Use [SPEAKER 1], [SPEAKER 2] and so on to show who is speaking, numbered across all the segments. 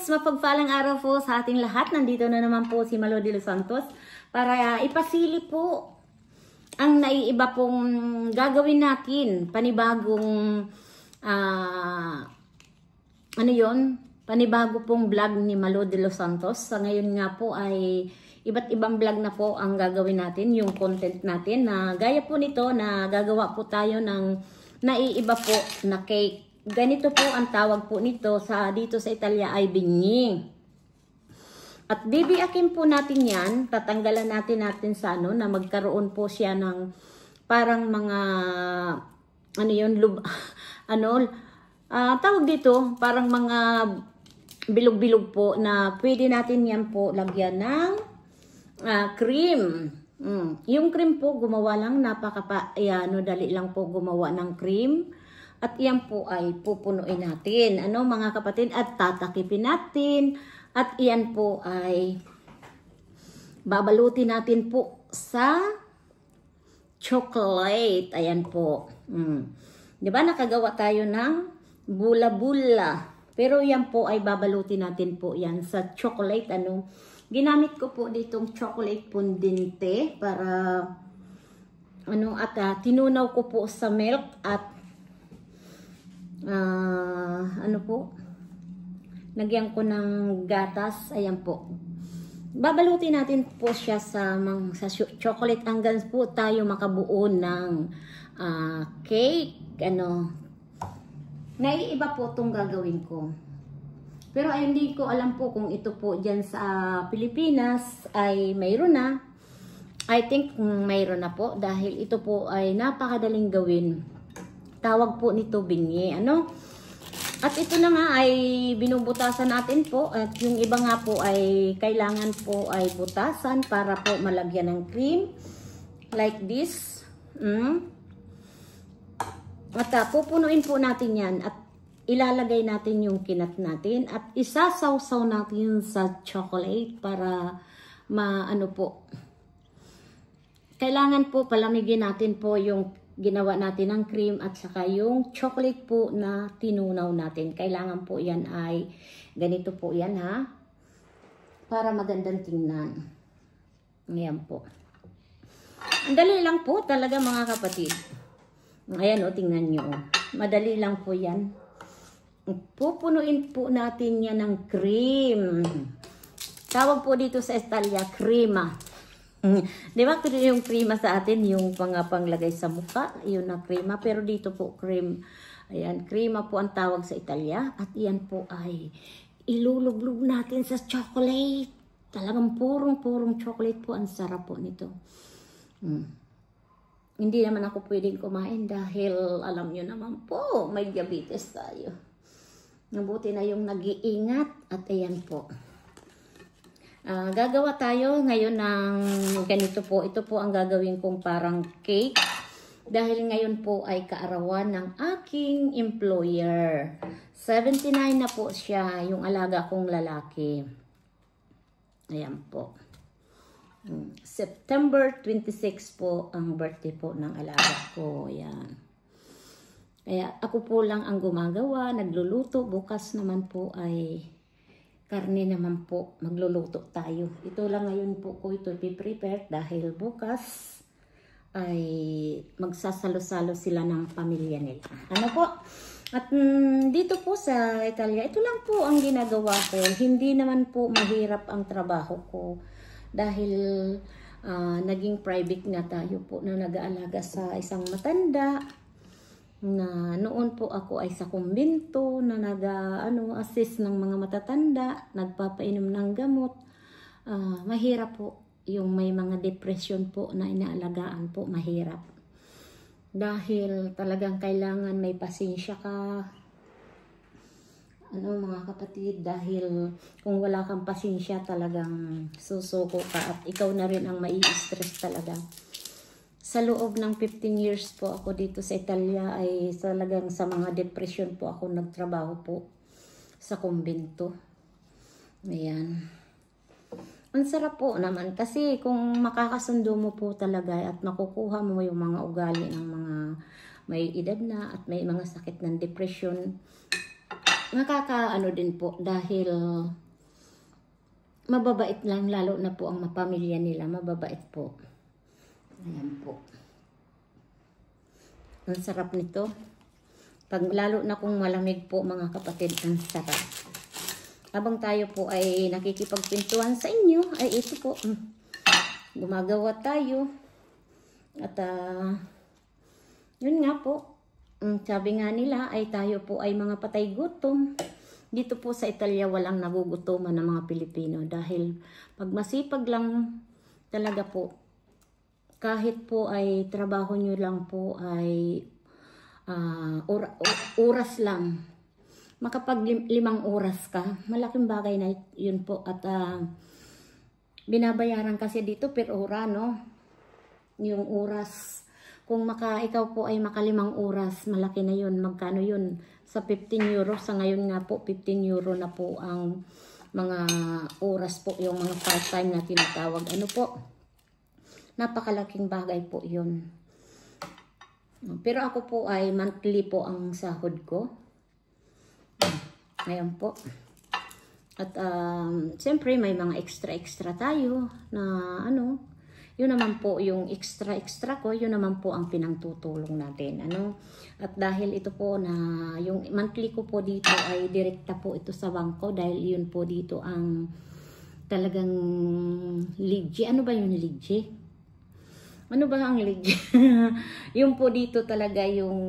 [SPEAKER 1] guys, mapagpalang araw po sa ating lahat. Nandito na naman po si Malo de los Santos para ipasili po ang naiiba pong gagawin natin. Panibagong, panibago pong vlog ni Malo de los Santos. Sa ngayon nga po ay iba't ibang vlog na po ang gagawin natin, yung content natin. Na gaya po nito na gagawa po tayo ng naiiba po na cake. Ganito po ang tawag po nito dito sa Italia ay binyi. At bibiyakin po natin yan, tatanggalan natin sa na magkaroon po siya ng parang mga tawag dito, parang mga bilog-bilog po na pwede natin yan po lagyan ng cream. Yung cream po gumawa lang, dali lang po gumawa ng cream. At yan po ay pupunuin natin. Mga kapatid, at tatakipin natin. At yan po ay babalutin natin po sa chocolate. Ayan po. Diba nakagawa tayo ng bula-bula. Pero yan po ay babalutin natin po yan sa chocolate. Ginamit ko po ditong chocolate fondente para tinunaw ko po sa milk at nagyan ko ng gatas. Ayan po. Babalutin natin po siya sa chocolate hanggang po tayo makabuo ng cake. Naiiba po itong gagawin ko. Pero ay hindi ko alam po kung ito po dyan sa Pilipinas ay mayroon na. I think mayroon na po dahil ito po ay napakadaling gawin. Tawag po nito binye. At ito na nga ay binubutasan natin po. At yung iba nga po ay kailangan po ay butasan para po malagyan ng cream. Like this. At pupunuin po natin yan. At ilalagay natin yung kinat natin. At isasawsaw natin sa chocolate para kailangan po palamigin natin po yung ginawa natin ng cream at saka yung chocolate po na tinunaw natin. Kailangan po yan ay ganito po yan para magandang tingnan. Ayan po. Ang dali lang po talaga mga kapatid. Ayan tingnan nyo. Madali lang po yan. Pupunuin po natin yan ng cream. Tawag po dito sa Italia, crema. Di ba yung krema sa atin, yung panglagay sa mukha, yun na krema. Pero dito po cream. Ayan, krema po ang tawag sa Italia. At yan po ay iluluglog natin sa chocolate. Talagang purong chocolate po. Ang sarap po nito. Hindi naman ako pwedeng kumain dahil alam nyo naman po, may diabetes tayo. Mabuti na yung nag-iingat. At ayan po. Gagawa tayo ngayon ng ganito po. Ito po ang gagawin kong parang cake. Dahil ngayon po ay kaarawan ng aking employer. 79 na po siya, yung alaga kong lalaki. Ayan po. September 26 po ang birthday po ng alaga ko. Ayan. Kaya ako po lang ang gumagawa, nagluluto. Bukas naman po ay karne naman po, magluluto tayo. Ito lang ngayon po ko ito i-prepare dahil bukas ay magsasalo-salo sila ng pamilya nila. At dito po sa Italia, ito lang po ang ginagawa ko. Hindi naman po mahirap ang trabaho ko dahil naging private nga tayo po na nag-aalaga sa isang matanda. Na noon po ako ay sa kumbento na assist ng mga matatanda, nagpapainom ng gamot. Mahirap po yung may mga depression po na inaalagaan po, mahirap. Dahil talagang kailangan may pasensya ka. Mga kapatid, dahil kung wala kang pasensya talagang susuko ka at ikaw na rin ang mai-stress talaga. Sa loob ng 15 years po ako dito sa Italia ay talagang sa mga depression po ako nagtrabaho po sa kumbento. Ayan. Ang sarap po naman kasi kung makakasundo mo po talaga at makukuha mo yung mga ugali ng mga may edad na at may mga sakit ng depression, nakakaano din po dahil mababait lang, lalo na po ang pamilya nila, mababait po. Ayan po. Ang sarap nito. Pag lalo na kung malamig po mga kapatid, ang sarap. Habang tayo po ay nakikipagpintuan sa inyo, ay ito po, gumagawa tayo. At yun nga po, sabi nga nila ay tayo po ay mga patay gutom. Dito po sa Italia walang nagugutuman ng mga Pilipino dahil pag masipag lang talaga po, kahit po ay trabaho nyo lang po ay oras lang, makapag 5 oras ka, malaking bagay na yun po. At binabayaran kasi dito per ora, no? Yung oras. Kung ikaw po ay maka 5 oras, malaki na yun. Magkano yun? Sa 15 euro, sa ngayon nga po, 15 euro na po ang mga oras po, yung mga part-time na tinatawag. Ano po? Napakalaking bagay po yun. Pero ako po ay monthly po ang sahod ko. Ngayon po. At siyempre may mga extra tayo na ano, yun naman po yung extra ko, yun naman po ang pinangtutulong natin. Ano? At dahil ito po na yung monthly ko po dito ay direkta po ito sa bangko dahil yun po dito ang talagang legit. Ano ba yung legit? Ano ba ang legit? Yung po dito talaga yung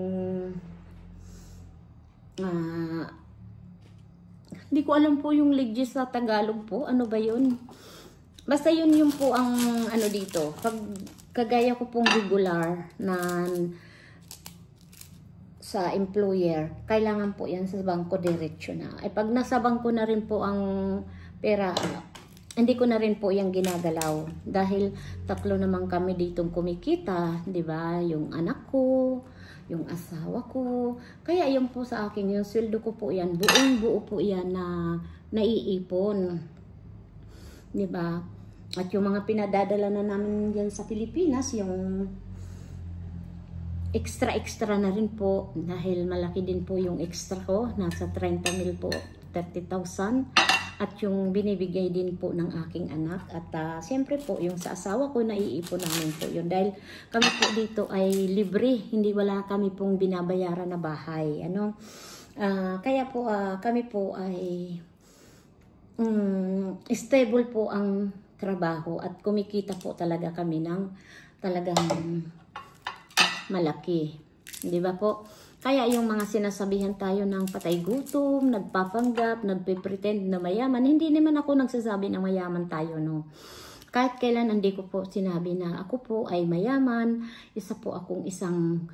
[SPEAKER 1] hindi ko alam po yung legit sa Tagalog po. Ano ba yun? Basta yun yung po ang ano dito. Pag kagaya ko pong regular na sa employer, kailangan po yan sa bangko diretso na. Ay pag nasa bangko na rin po ang pera, hindi ko na rin po yung ginagalaw. Dahil 3 naman kami ditong kumikita, di ba? Yung anak ko, yung asawa ko. Kaya yun po sa akin, yung sweldo ko po yan, buong buo po yan na naiipon. Di ba? At yung mga pinadadala na namin yan sa Pilipinas, yung extra na rin po. Dahil malaki din po yung extra ko. Nasa 30,000 po, 30,000. At yung binibigay din po ng aking anak. At siyempre po, yung sa asawa ko, naiipon namin po yun. Dahil kami po dito ay libre. Hindi wala kami pong binabayaran na bahay. Ano? Kaya po kami po ay stable po ang trabaho at kumikita po talaga kami ng talagang malaki. Di ba po? Kaya yung mga sinasabihan tayo ng patay gutom, nagpapanggap, nagpe-pretend na mayaman, hindi naman ako nagsasabi na mayaman tayo, no? Kahit kailan hindi ko po sinabi na ako po ay mayaman, isa po akong isang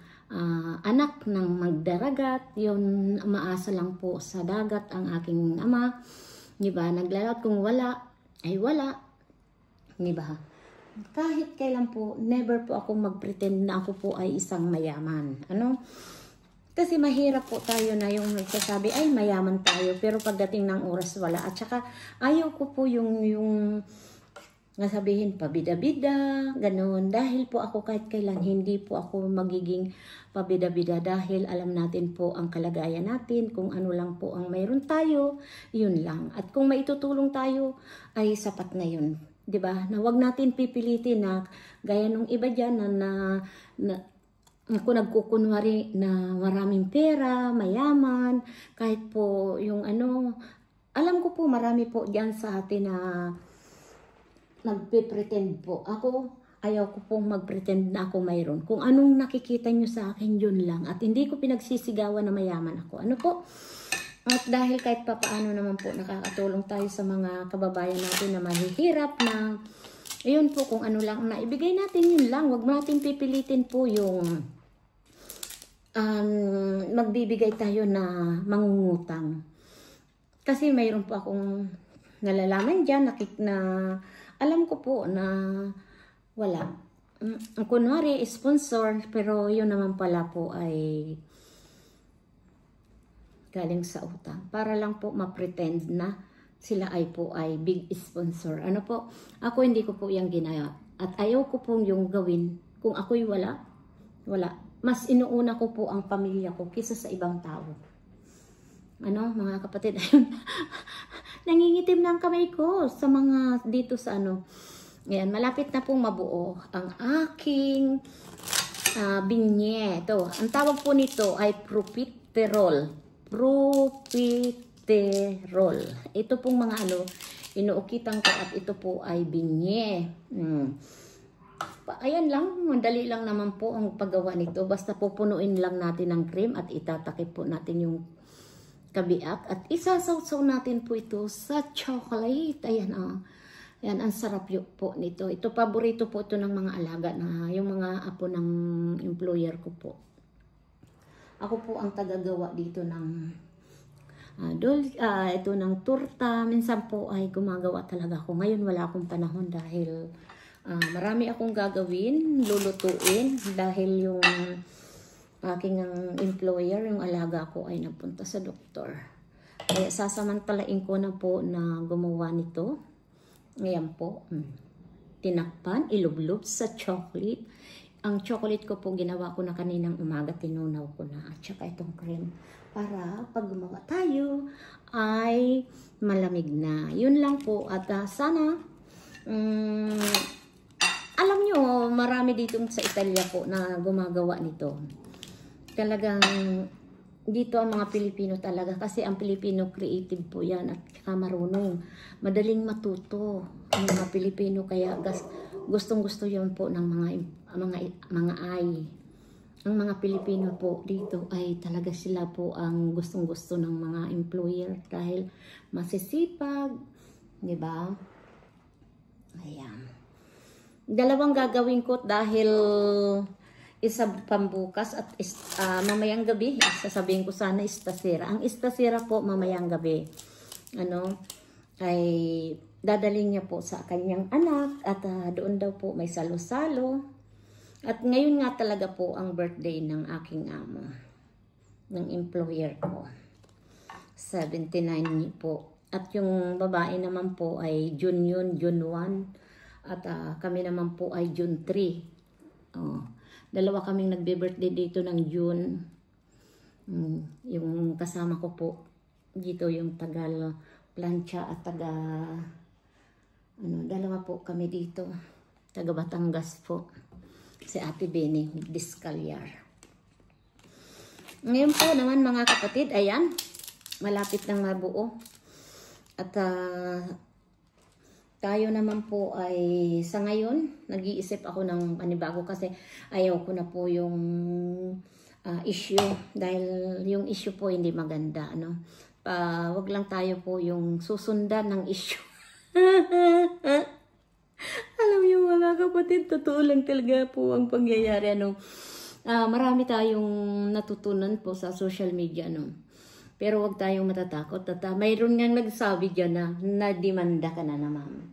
[SPEAKER 1] anak ng magdaragat, yun maasa lang po sa dagat ang aking ama. Di ba? Naglalat kung wala, ay wala. Di ba? Kahit kailan po, never po ako mag-pretend na ako po ay isang mayaman. Ano? Kasi mahirap po tayo na yung nagsasabi, ay mayaman tayo, pero pagdating ng oras wala. At saka ayaw ko po yung nasabihin pabida-bida, ganun. Dahil po ako kahit kailan hindi po ako magiging pabida-bida dahil alam natin po ang kalagayan natin, kung ano lang po ang mayroon tayo, yun lang. At kung maitutulong tayo, ay sapat na yun. 'Di ba? Na wag natin pipilitin na gaya nung iba diyan na ako nagkukunwari na maraming pera, mayaman, kahit po yung ano, alam ko po marami po diyan sa atin na nagpe-pretend po. Ako, ayaw ko pong mag-pretend na ako mayroon. Kung anong nakikita nyo sa akin, yun lang. At hindi ko pinagsisigawan na mayaman ako. Ano po? At dahil kahit papaano naman po nakakatulong tayo sa mga kababayan natin na mahihirap na, ayun po kung ano lang na ibigay natin, yun lang. Huwag natin pipilitin po yung magbibigay tayo na mangungutang. Kasi mayroon po akong nalalaman dyan na alam ko po na wala. Kunwari, sponsor, pero yun naman pala po ay galing sa utang. Para lang po ma-pretend na sila ay po ay big sponsor. Ano po? Ako hindi ko po yung ginaya. At ayaw ko pong yung gawin. Kung ako'y wala. Mas inuuna ko po ang pamilya ko kaysa sa ibang tao. ano, mga kapatid, ayun, nangingitim na ang kamay ko sa mga dito sa ano. Ayan, malapit na pong mabuo ang aking binye. Ito, ang tawag po nito ay profiterol. Profiterol. Ito pong mga ano, inuukitan ko at ito po ay binye. Ayan lang, madali lang naman po ang paggawa nito. Basta pupunuin lang natin ng cream at itatakip po natin yung kabiak. At isasawsaw natin po ito sa chocolate. Ayan Ayan, ang sarap po nito. Ito, paborito po ito ng mga alaga na yung mga apo ng employer ko po. Ako po ang tagagawa dito ng ito ng turta. Minsan po ay gumagawa talaga ako. Ngayon wala akong panahon dahil marami akong gagawin, lulutuin dahil yung aking employer, yung alaga ko ay nagpunta sa doktor. Kaya sasamantalain ko na po na gumawa nito. Ngayon po, tinakpan, ilublob sa chocolate. Ang chocolate ko po ginawa ko na kaninang umaga, tinunaw ko na. At saka itong cream para pag gumawa tayo ay malamig na. Yun lang po. At sana, alam nyo, marami dito sa Italia po na gumagawa nito. Talagang dito ang mga Pilipino talaga. Kasi ang Pilipino creative po yan at saka marunong. Madaling matuto ang mga Pilipino. Kaya gustong-gusto yan po ng mga ay. Ang mga Pilipino po dito ay talaga sila po ang gustong-gusto ng mga employer. Dahil masisipag. Diba? Ayan. Dalawang gagawin ko dahil isa pambukas at mamayang gabi. Sasabihin ko sana istasera. Ang istasera po mamayang gabi. Ay dadaling niya po sa kanyang anak at doon daw po may salo-salo. At ngayon nga talaga po ang birthday ng aking amo. Ng employer ko. 79 po. At yung babae naman po ay June 1. At kami naman po ay June 3. Dalawa kaming nagbe-birthday dito ng June. Yung kasama ko po dito yung tagal plancha at dalawa po kami dito. Taga Batangas po. Si Ate Beni Discalyar. Ngayon po naman mga kapatid, ayan. Malapit nang mabuo. At tayo naman po ay sa ngayon, nag-iisip ako ng panibago kasi ayaw ko na po yung issue. Dahil yung issue po hindi maganda. Wag lang tayo po yung susundan ng issue. Alam niyo mga kapatid, totoo lang talaga po ang pangyayari. Marami tayong natutunan po sa social media. Pero wag tayong matatakot. At mayroon nga nagsabi dyan na nadimanda ka na naman.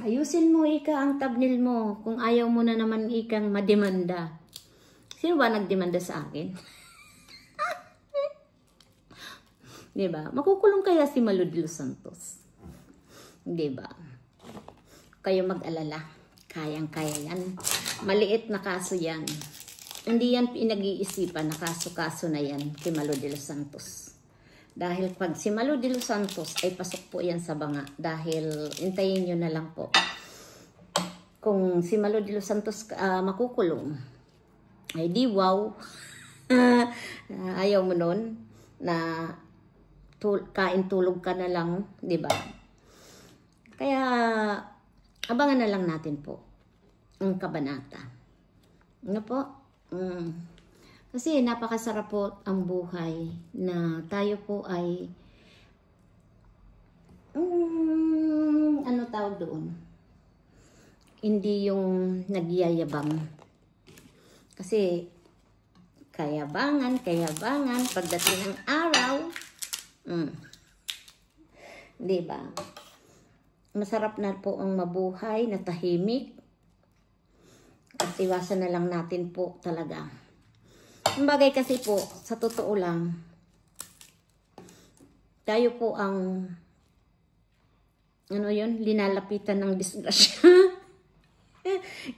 [SPEAKER 1] Ayusin mo ang thumbnail mo kung ayaw mo na naman ikang mademanda. Sino ba nagdemanda sa akin? Diba? Makukulong kaya si Malu de los Santos? Diba? Kayo mag-alala. Kayang-kaya yan. Maliit na kaso yan. Hindi yan pinag-iisipan na kaso-kaso na yan kay Malu de los Santos. Dahil pag si Malu de los Santos ay pasok po yan sa banga. Dahil intayin nyo na lang po. Kung si Malu de los Santos makukulong, ay di wow. Ayaw mo nun na kain tulog ka na lang, di ba? Kaya abangan na lang natin po ang kabanata. Ano po? Kasi napakasarap po ang buhay na tayo po ay ano tawag doon? Hindi yung nagyayabang. Kasi kayabangan, pagdating ng araw, di ba? Masarap na po ang mabuhay, na tahimik. At iwasan na lang natin po talaga. Ang bagay kasi po, sa totoo lang, tayo po ang linalapitan ng disgrasya.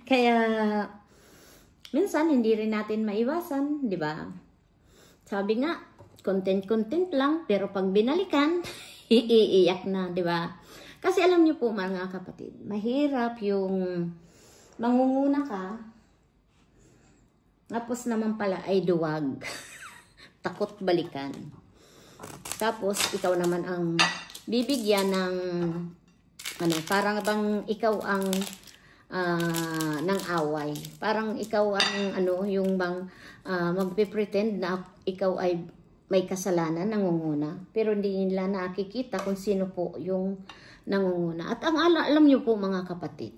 [SPEAKER 1] Kaya minsan hindi rin natin maiwasan, di ba? Sabi nga, content lang, pero pag binalikan, iiyak na, di ba? Kasi alam niyo po mga kapatid, mahirap yung mangunguna ka, tapos naman pala ay duwag. Takot balikan. Tapos, ikaw naman ang bibigyan ng, ano, parang bang ikaw ang ng away. Parang ikaw ang, ano, yung bang magpe-pretend na ikaw ay may kasalanan, nangunguna. Pero hindi nila nakikita kung sino po yung nangunguna. At ang alam niyo po mga kapatid,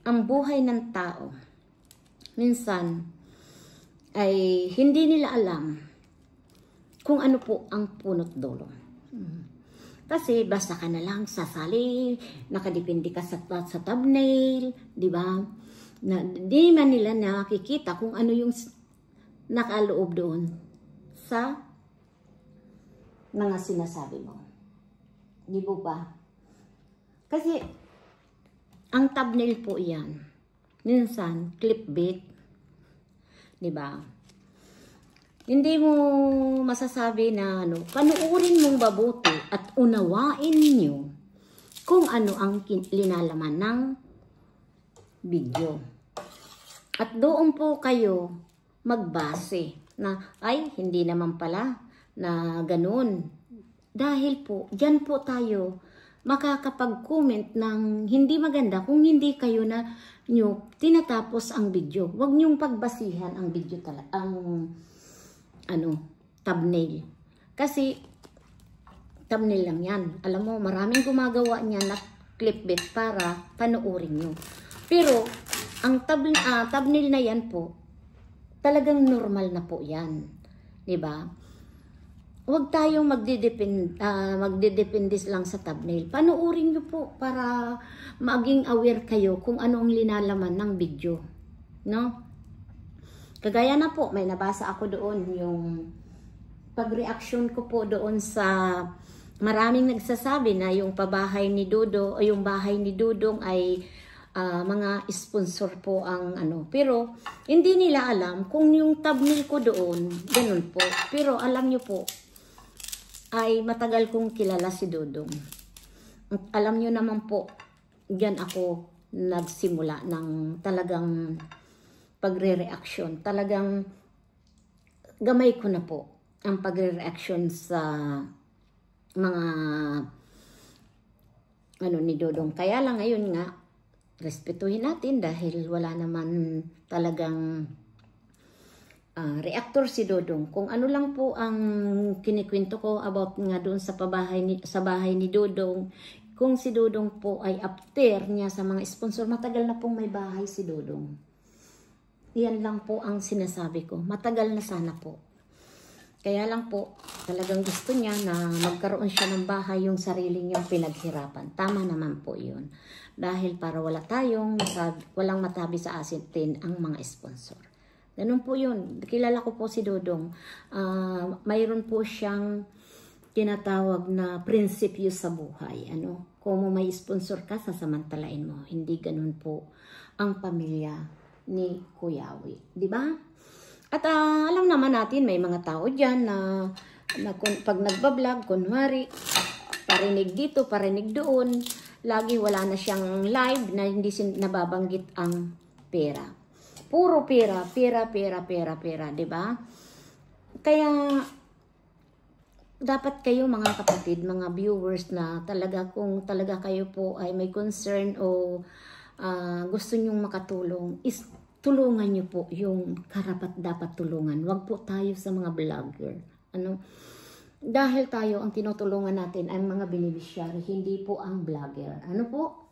[SPEAKER 1] ang buhay ng tao, minsan, ay hindi nila alam kung ano po ang punot dulo. Kasi basta ka na lang sasali, nakadepende ka sa thumbnail, di ba? Na, di man nila nakikita kung ano yung nakaloob doon sa mga sinasabi mo. Di po ba? Kasi ang thumbnail po yan. Minsan, clickbait. Di ba? Hindi mo masasabi na ano, panuorin mong mabuti at unawain niyo kung ano ang linalaman ng video. At doon po kayo magbase na ay hindi naman pala na ganun. Dahil po, dyan po tayo makakapag-comment ng hindi maganda kung hindi kayo na nyo tinatapos ang video. Huwag nyong pagbasihan ang video ang thumbnail. Kasi thumbnail lang yan. Alam mo, maraming gumagawa niya na clickbait para panoorin nyo. Pero ang thumbnail na yan po, talagang normal na po yan. Diba? Huwag tayong magdidepende lang sa thumbnail. Panoorin nyo po para maging aware kayo kung ano ang linalaman ng video. No? Kagaya na po, may nabasa ako doon yung pag-reaction ko po doon sa maraming nagsasabi na yung pabahay ni Dodo o yung bahay ni Dudong ay mga sponsor po ang ano. Pero hindi nila alam kung yung thumbnail ko doon, ganun po. Pero alam nyo po, ay matagal kong kilala si Dudong. Alam nyo naman po, diyan ako nagsimula ng talagang pagre-reaction. Talagang gamay ko na po ang pagre-reaction sa mga ano ni Dudong. Kaya lang ngayon nga, respetuhin natin dahil wala naman talagang reactor si Dudong. Kung ano lang po ang kinikwento ko about nga doon sa bahay ni Dudong, kung si Dudong po ay after niya sa mga sponsor, matagal na pong may bahay si Dudong. Yan lang po ang sinasabi ko. Matagal na sana po. Kaya lang po, talagang gusto niya na magkaroon siya ng bahay yung sarili niyang pinaghirapan. Tama naman po yun. Dahil para walang matabi sa atin ang mga sponsor. Ganun po yun. Kilala ko po si Dudong. Mayroon po siyang tinatawag na prinsipyo sa buhay. Ano? Kung may sponsor ka, sasamantalain mo. Hindi ganun po ang pamilya ni Kuyawi. Diba? At alam naman natin, may mga tao dyan na pag nagbablog, kunwari, parinig dito, parinig doon, lagi wala na siyang live na hindi nababanggit ang pera. Puro pera, diba? Kaya, dapat kayo mga kapatid, mga viewers na talaga kung talaga kayo po ay may concern o gusto nyong makatulong, is tulungan nyo po yung karapat dapat tulungan. Huwag po tayo sa mga vlogger. Ano? Dahil tayo, ang tinutulungan natin ay mga beneficiary, hindi po ang vlogger. Ano po?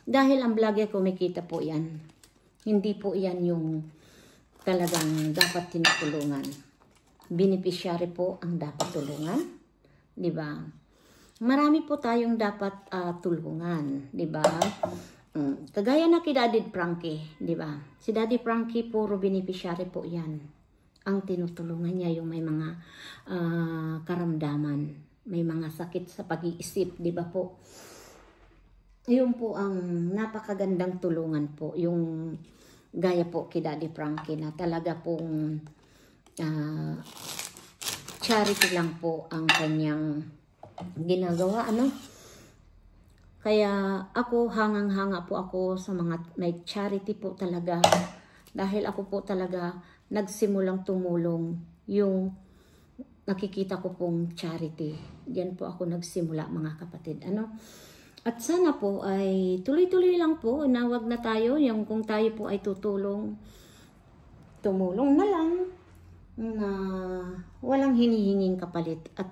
[SPEAKER 1] Dahil ang vlogger kumikita po yan. Hindi po yan yung talagang dapat tinutulungan. Beneficiary po ang dapat tulungan. Diba? Marami po tayong dapat tulungan. Diba? Kagaya na kay Daddy Frankie, di ba? Si Daddy Frankie, puro beneficiary po yan. Ang tinutulungan niya yung may mga karamdaman, may mga sakit sa pag-iisip, di ba po? Yun po ang napakagandang tulungan po, yung gaya po kay Daddy Frankie na talaga pong ah, charity lang po ang kanyang ginagawa, ano. Kaya ako, hangang-hanga po ako sa mga may charity po talaga. Dahil ako po talaga nagsimulang tumulong yung nakikita ko pong charity. Diyan po ako nagsimula, mga kapatid. Ano? At sana po ay tuloy-tuloy lang po na wag na tayo, yung kung tayo po ay tumulong na lang na walang hinihinging kapalit. At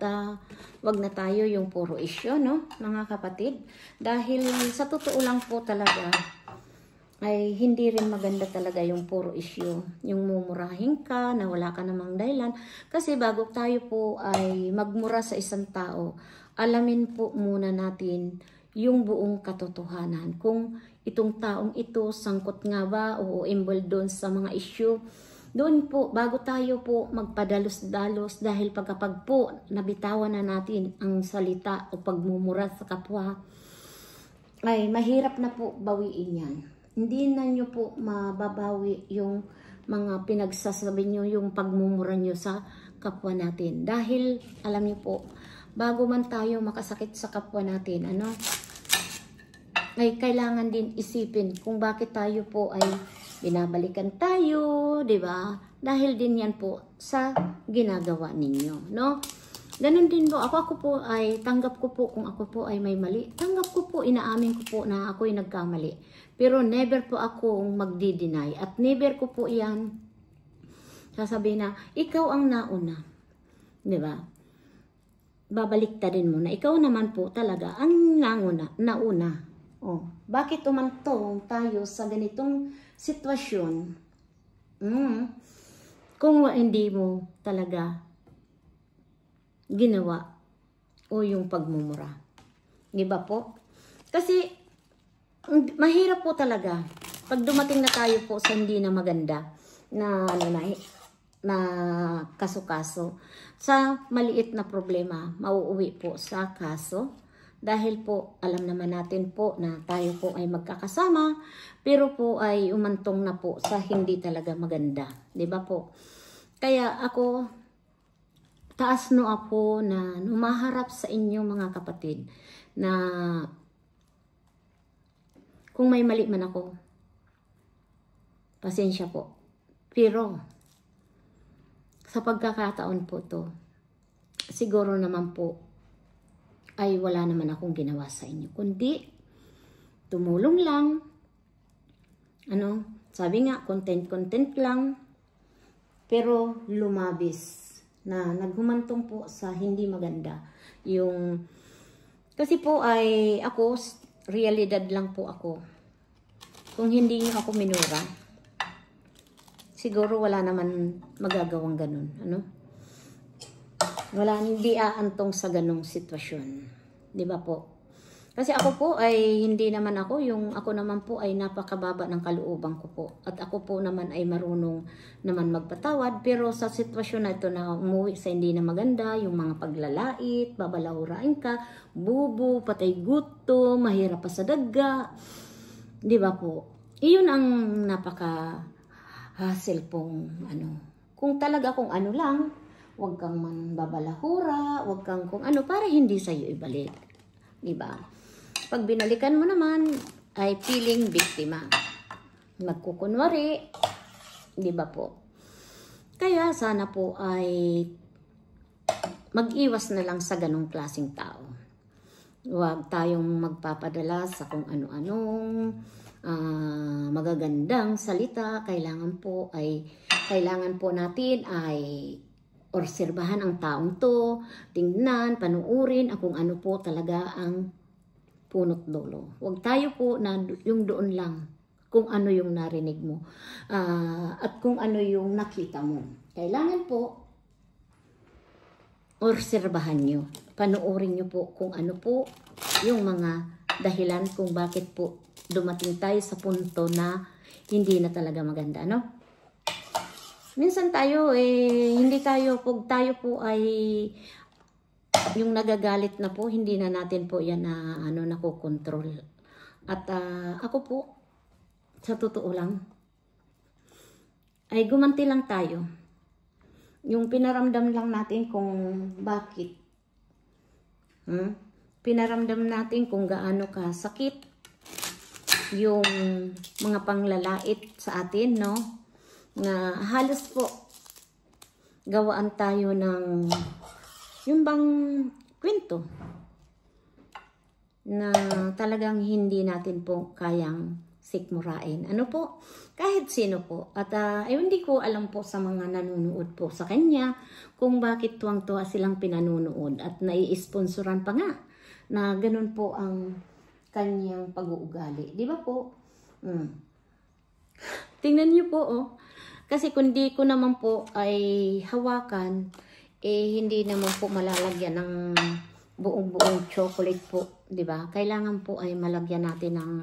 [SPEAKER 1] wag na tayo yung puro isyo, no, mga kapatid. Dahil sa totoo lang po talaga, ay hindi rin maganda talaga yung puro isyo. Yung mumurahin ka na wala ka namang dahilan. Kasi bago tayo po ay magmura sa isang tao, alamin po muna natin yung buong katotohanan. Kung itong taong ito sangkot nga ba o involved doon sa mga issue, doon po, bago tayo po magpadalos-dalos, dahil pagkapag po nabitawan na natin ang salita o pagmumura sa kapwa, ay mahirap na po bawiin yan. Hindi na nyo po mababawi yung mga pinagsasabi nyo, yung pagmumura nyo sa kapwa natin. Dahil, alam nyo po, bago man tayo makasakit sa kapwa natin, ano, ay kailangan din isipin kung bakit tayo po ay binabalikan tayo, di ba? Dahil din yan po sa ginagawa ninyo, no? Ganun din po, ako po ay, tanggap ko po kung ako po ay may mali. Tanggap ko po, inaamin ko po na ako'y nagkamali. Pero never po akong magdi-deny. At never ko po yan sasabihin na, ikaw ang nauna. Di ba? Babaliktarin mo na, ikaw naman po talaga ang nauna. Oh, bakit umantong tayo sa ganitong sitwasyon? Kung hindi mo talaga ginawa o yung pagmumura. Di ba po? Kasi mahirap po talaga pag dumating na tayo po sa hindi na maganda na na kaso-kaso, sa maliit na problema, mauuwi po sa kaso. Dahil po, alam naman natin po na tayo po ay magkakasama, pero po ay umantong na po sa hindi talaga maganda. Diba po? Kaya ako, taas no ako na humaharap sa inyo mga kapatid, na kung may mali man ako, pasensya po. Pero, sa pagkakataon po to, siguro naman po, ay wala naman akong ginawa sa inyo. Kundi, tumulong lang. Ano, sabi nga, content lang. Pero lumabis na naghumantong po sa hindi maganda. Yung, kasi po ay ako, realidad lang po ako. Kung hindi niyo ako minura, siguro wala naman magagawang ganun. Ano? Wala, hindi aantong sa ganong sitwasyon. Di ba po? Kasi ako po ay hindi naman ako, yung ako naman po ay napakababa ng kalooban ko po. At ako po naman ay marunong naman magpatawad. Pero sa sitwasyon na ito na umuwi sa hindi na maganda, yung mga paglalait, babalahurain ka, bubo, patay gutom, mahirap pa sa daga. Di ba po? Iyon ang napaka-hassle pong ano. Kung talaga kung ano lang, huwag kang man babalahura, huwag kang kung ano, para hindi sa'yo ibalik. Diba? Pag binalikan mo naman, ay feeling biktima. Magkukunwari. Diba po? Kaya sana po ay mag-iwas na lang sa ganong klaseng tao. Huwag tayong magpapadala sa kung ano-anong magagandang salita. Kailangan po natin ay obserbahan ang taong to, tingnan, panuurin kung ano po talaga ang punot dulo. Huwag tayo po na yung doon lang kung ano yung narinig mo at kung ano yung nakita mo. Kailangan po obserbahan nyo, panuurin nyo po kung ano po yung mga dahilan kung bakit po dumating tayo sa punto na hindi na talaga maganda, no? Minsan tayo hindi tayo, pag tayo po ay yung nagagalit na po, hindi na natin po yan na nakokontrol. At ako po, sa totoo lang, ay gumanti lang tayo. Yung pinaramdam lang natin kung bakit. Pinaramdam natin kung gaano ka sakit yung mga panglalait sa atin, no? Na halos po gawaan tayo ng yung bang kwento na talagang hindi natin po kayang sikmurain. Ano po? Kahit sino po. At hindi ko alam po sa mga nanonood po sa kanya kung bakit tuwang-tuwa silang pinanunood at nai-sponsoran pa nga na ganun po ang kanyang pag-uugali. Di ba po? Tingnan niyo po, oh. Kasi kung di ko naman po ay hawakan, hindi naman po malalagyan ng buong-buong chocolate po, di ba? Kailangan po ay malagyan natin ng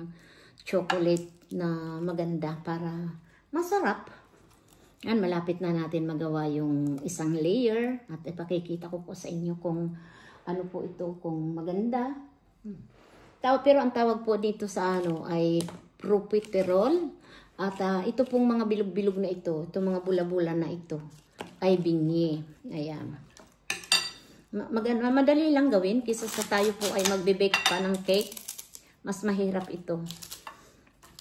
[SPEAKER 1] chocolate na maganda para masarap. Yan, malapit na natin magawa yung isang layer at ipakikita ko po sa inyo kung ano po ito, kung maganda. Pero ang tawag po dito sa ay profiterol at ito pong mga bilog-bilog na ito, itong mga bula-bula na ito ay binhi. Ayan. Madali lang gawin kaysa sa tayo po ay magbe-bake pa ng cake. Mas mahirap ito.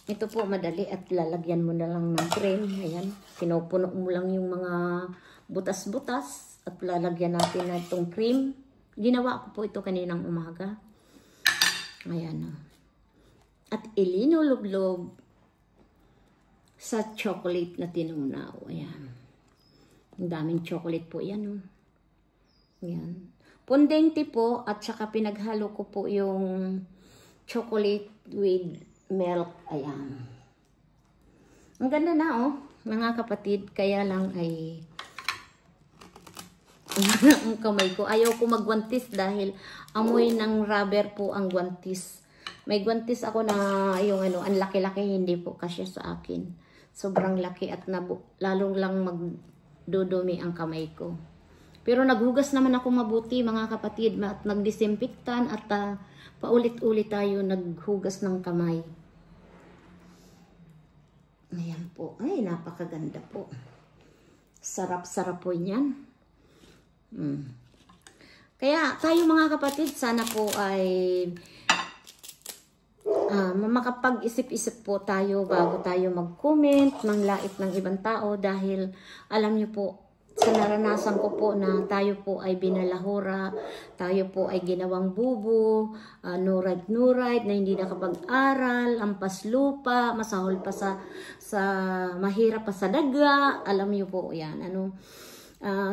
[SPEAKER 1] Ito po madali at lalagyan mo na lang ng cream. Ayan. Pinupuno mo lang yung mga butas-butas at lalagyan natin na itong cream. Ginawa ko po ito kaninang umaga. Ayan. At ilinulublob sa chocolate na tinunaw. Ayan. Ang daming chocolate po yan. Ayan. Pondente po at saka pinaghalo ko po yung chocolate with milk. Ayan. Ang ganda na mga kapatid. Kaya lang ay ang kamay ko. Ayaw ko magwantis dahil amoy ng rubber po ang gwantis. May gwantis ako na yung ang laki-laki, hindi po kasya sa akin. Sobrang laki at lalong lang magdudumi ang kamay ko. Pero naghugas naman ako mabuti mga kapatid at nagdisinfectant at paulit-ulit tayo naghugas ng kamay. Ayan po. Ay, napakaganda po. Sarap-sarap po yan. Kaya tayo mga kapatid, sana po ay makapag-isip-isip po tayo bago tayo mag-comment ng lait ng ibang tao dahil alam niyo po, sa naranasan ko po na tayo po ay binalahura, tayo po ay ginawang bubo, no-right na hindi nakapag-aral, ampas lupa, masahol pa sa mahirap pa sa daga, alam niyo po yan.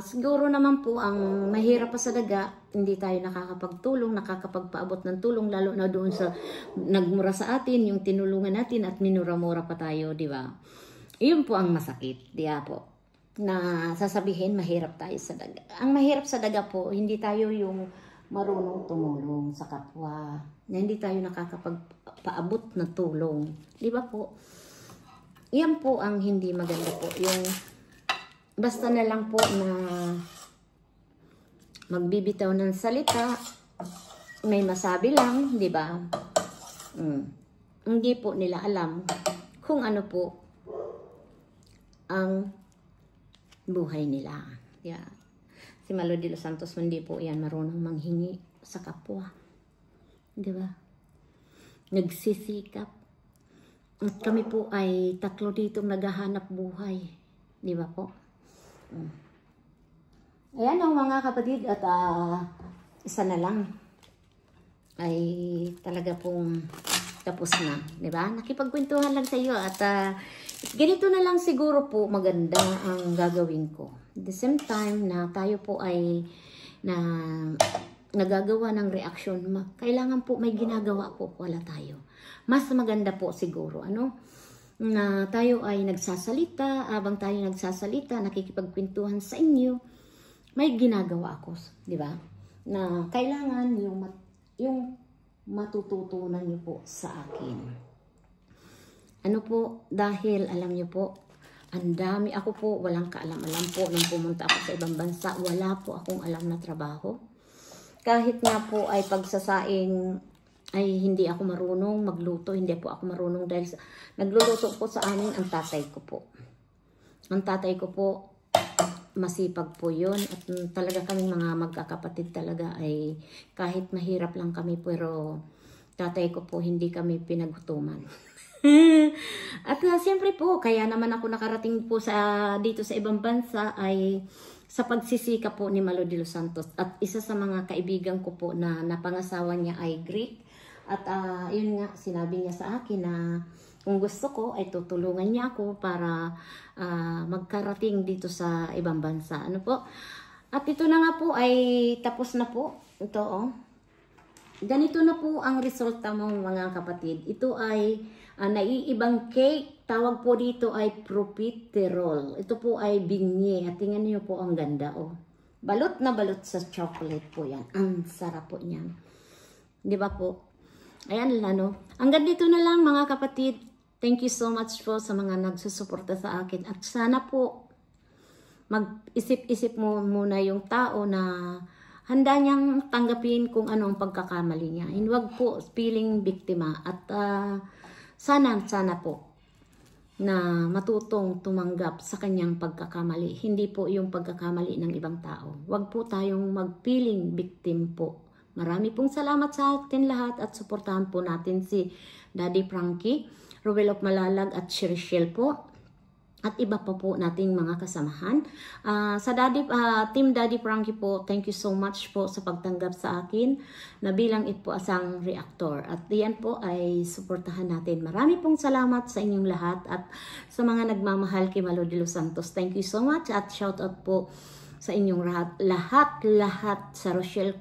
[SPEAKER 1] Siguro naman po ang mahirap pa sa daga, hindi tayo nakakapagtulong, nakakapagpaabot ng tulong, lalo na doon sa nagmura sa atin, yung tinulungan natin at minura-mura pa tayo, di ba? Iyon po ang masakit, di ba po? Na sasabihin mahirap tayo sa daga. Ang mahirap sa daga po, hindi tayo yung marunong tumulong sa kapwa, na hindi tayo nakakapagpaabot ng tulong, di ba po? Yan po ang hindi maganda po, yung basta na lang po na magbibitaw ng salita, may masabi lang, di ba? Hindi po nila alam kung ano po ang buhay nila. Yeah. Si Malo de los Santos, hindi po yan marunong manghingi sa kapwa. Di ba? Nagsisikap. At kami po ay tatlo dito naghahanap buhay. Di ba po? Ayan ang mga kapatid at isa na lang ay talaga pong tapos na, di ba? Nakipagkwentuhan lang sa iyo at ganito na lang siguro po maganda ang gagawin ko. At the same time na tayo po ay nagagawa ng reaction, kailangan po may ginagawa po wala tayo. Mas maganda po siguro, na tayo ay nagsasalita, habang tayo nagsasalita, nakikipagkwentuhan sa inyo, may ginagawa ako, di ba? Na kailangan yung matututunan niyo po sa akin. Dahil alam niyo po, ang dami ako po, walang kaalam-alam po, nung pumunta ako sa ibang bansa, wala po akong alam na trabaho. Kahit nga po ay pagsasaing, ay hindi ako marunong magluto, hindi po ako marunong dahil nagluluto po sa amin ang tatay ko po. Ang tatay ko po masipag po yun. At talaga kaming mga magkakapatid talaga ay kahit mahirap lang kami, pero tatay ko po hindi kami pinagutuman. At siyempre po, kaya naman ako nakarating po dito sa ibang bansa ay sa pagsisika po ni Malo de los Santos. At isa sa mga kaibigan ko po na napangasawa niya ay Greek. At yun nga, sinabi niya sa akin na kung gusto ko ay tutulungan niya ako para magkarating dito sa ibang bansa. Ano po? At ito na nga po ay tapos na po. Ito oh. Ganito na po ang resulta mo mga kapatid. Ito ay naiibang cake. Tawag po dito ay profiterole. Ito po ay binye. At tingnan niyo po ang ganda oh. Balot na balot sa chocolate po yan. Ang sarap po niyan. Di ba po? Ayan ano. Hanggang dito na lang mga kapatid. Thank you so much po sa mga nagsusuporta sa akin. At sana po mag-isip-isip mo muna yung tao na handa niyang tanggapin kung ano ang pagkakamali niya. Huwag po feeling biktima. At sana po na matutong tumanggap sa kanyang pagkakamali. Hindi po yung pagkakamali ng ibang tao. Huwag po tayong mag-feeling victim po. Marami pong salamat sa atin lahat at suportahan po natin si Daddy Frankie, Ruel of Malalag at Shirishel po. At iba pa po nating mga kasamahan. Sa Team Daddy Frankie po, thank you so much po sa pagtanggap sa akin na bilang po asang reactor. At diyan po ay suportahan natin. Marami pong salamat sa inyong lahat at sa mga nagmamahal kay Malo de los Santos. Thank you so much at shout out po sa inyong lahat sa Rochelle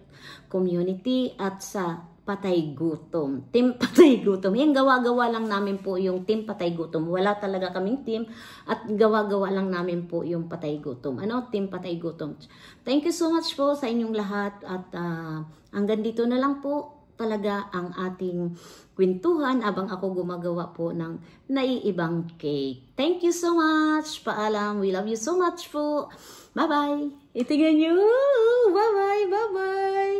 [SPEAKER 1] community at sa Patay Gutom. Team Patay Gutom. Yan, gawa-gawa lang namin po yung Team Patay Gutom. Wala talaga kaming team at gawa-gawa lang namin po yung Patay Gutom. Ano? Team Patay Gutom. Thank you so much po sa inyong lahat at hanggang dito na lang po talaga ang ating kwentuhan abang ako gumagawa po ng naiibang cake. Thank you so much. Paalam. We love you so much po. Bye-bye. Itingnan nyo. Bye-bye. Bye-bye.